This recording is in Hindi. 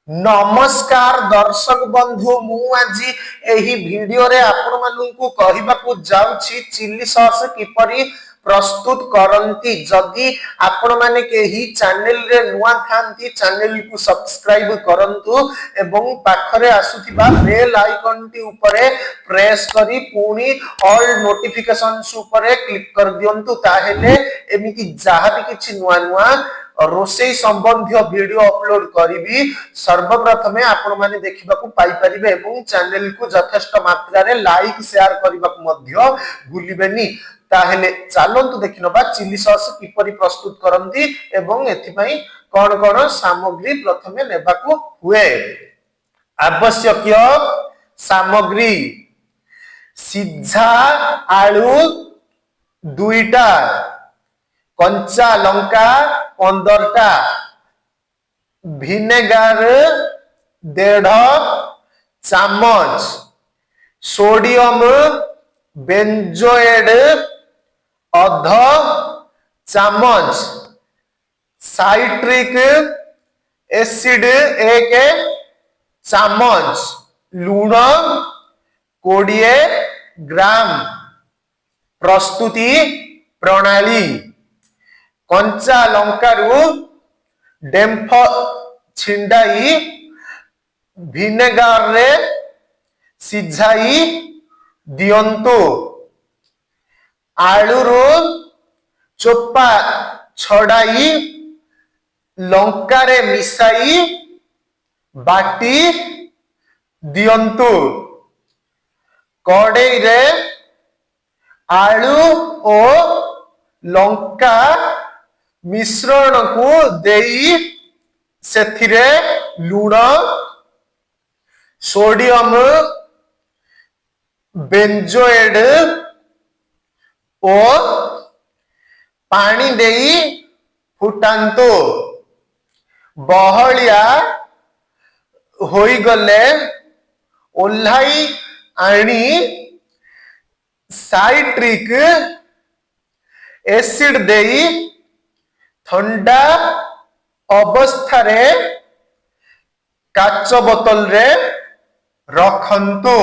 नमस्कार दर्शक बंधु मु आज एही वीडियो रे आपण माननकु कहिबाकू जाउछि चिल्ली सॉस किपरि प्रस्तुत करंती। जदि आपण माने केही चैनल रे नुआ थांती चैनल को सब्सक्राइब करंतु एवं पाखरे आसुथिबा बेल आइकन टी ऊपरे प्रेस करी पुनी ऑल नोटिफिकेशंस ऊपरे क्लिक कर दियंतु ताहेले एमिति जहां भी किछि नुआ नुआ रोषेई संबंधी वीडियो अपलोड करी सर्वप्रथमे आपण माने देखिबा को पाई परिबे एवं चैनल को यथेष्ट मात्रा रे लाइक शेयर करबा को मध्य भूलिबेनी। ताहेले चलंतु देखिनबा चिल्ली सॉस किपरि प्रस्तुत करंती एवं एथि पई कोन कोन सामग्री प्रथमे नेबा को हुए। आवश्यक सामग्री सिझा आलू 2टा, कंचा लंका 15टा, विनेगार 1.5 चामच, सोडियम बेंजोएट आधा चामच, साइट्रिक एसिड 1 चामच, लूण 20 ग्राम। प्रस्तुति प्रणाली कंचा लंकारु डेम्फ छिंडाई विनेगार रे सिझाई दियंतु। आलू चोपा छड़ाई लंका रे मिसाई बाटी दियंतु। कड़ाई रे आलू ओ लंका मिश्रण को देई सेथिरे लूण सोडियम बेंजोएट और पानी देई फुटांतो। बहलिया होई गले ओल्हाई आनी साइट्रिक एसिड देई ठंडा अवस्था रे काच बोतल रे रखंतु।